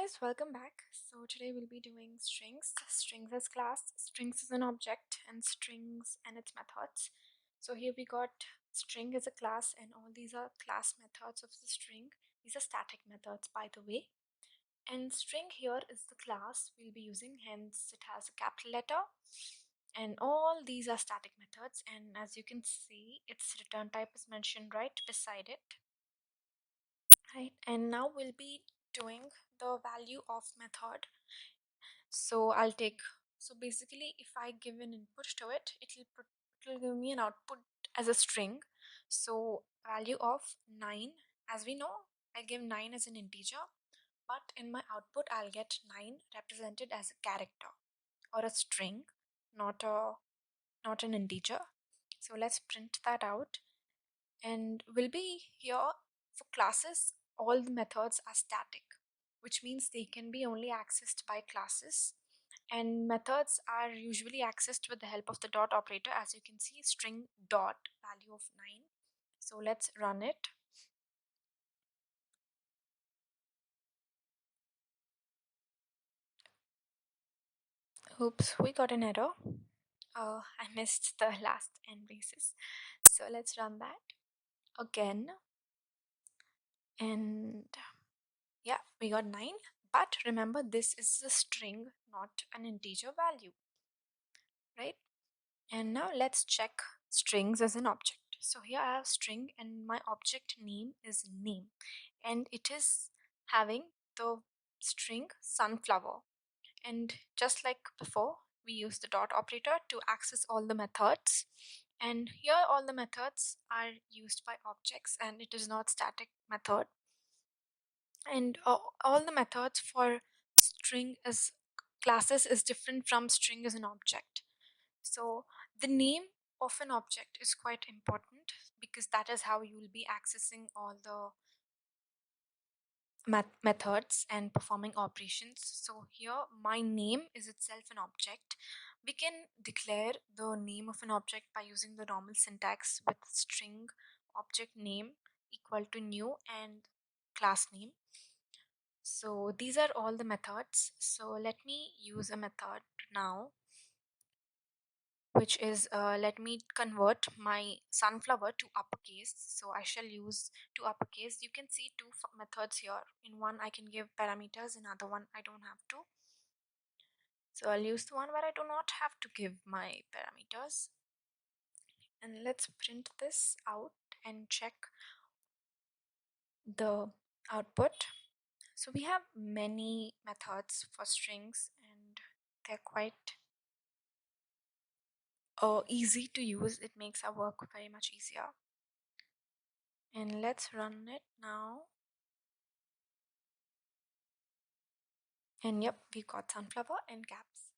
Guys, welcome back. So today we'll be doing strings. Strings as class, strings as an object, and strings and its methods. So here we got string as a class, and all these are class methods of the string. These are static methods, by the way. And string here is the class we'll be using, hence it has a capital letter. And all these are static methods, and as you can see, its return type is mentioned right beside it. Right, and now we'll be doing the value of method. So so basically if I give an input to it, it'll give me an output as a string. So value of 9, as we know, I give 9 as an integer, but in my output I'll get 9 represented as a character or a string, not an integer. So let's print that out, and will be here for classes. All the methods are static, which means they can be only accessed by classes, and methods are usually accessed with the help of the dot operator. As you can see, string dot value of 9. So let's run it. Oops, we got an error. I missed the last n braces. So let's run that again, and yeah, we got 9. But remember, this is a string, not an integer value, right? And now let's check strings as an object. So here I have string, and my object name is name, and it is having the string sunflower. And just like before, we use the dot operator to access all the methods, and here all the methods are used by objects, and it is not static method. And all the methods for string as classes is different from string as an object. So the name of an object is quite important, because that is how you will be accessing all the methods and performing operations. So here my name is itself an object. We can declare the name of an object by using the normal syntax with string object name equal to new and class name. So these are all the methods. So let me use a method now, which is let me convert my sunflower to uppercase. So I shall use to uppercase. You can see two methods here. In one I can give parameters, in other one I don't have to. So I'll use the one where I do not have to give my parameters. And let's print this out and check the output. So we have many methods for strings, and they're quite easy to use. It makes our work very much easier. And let's run it now. And yep, we got sunflower and caps.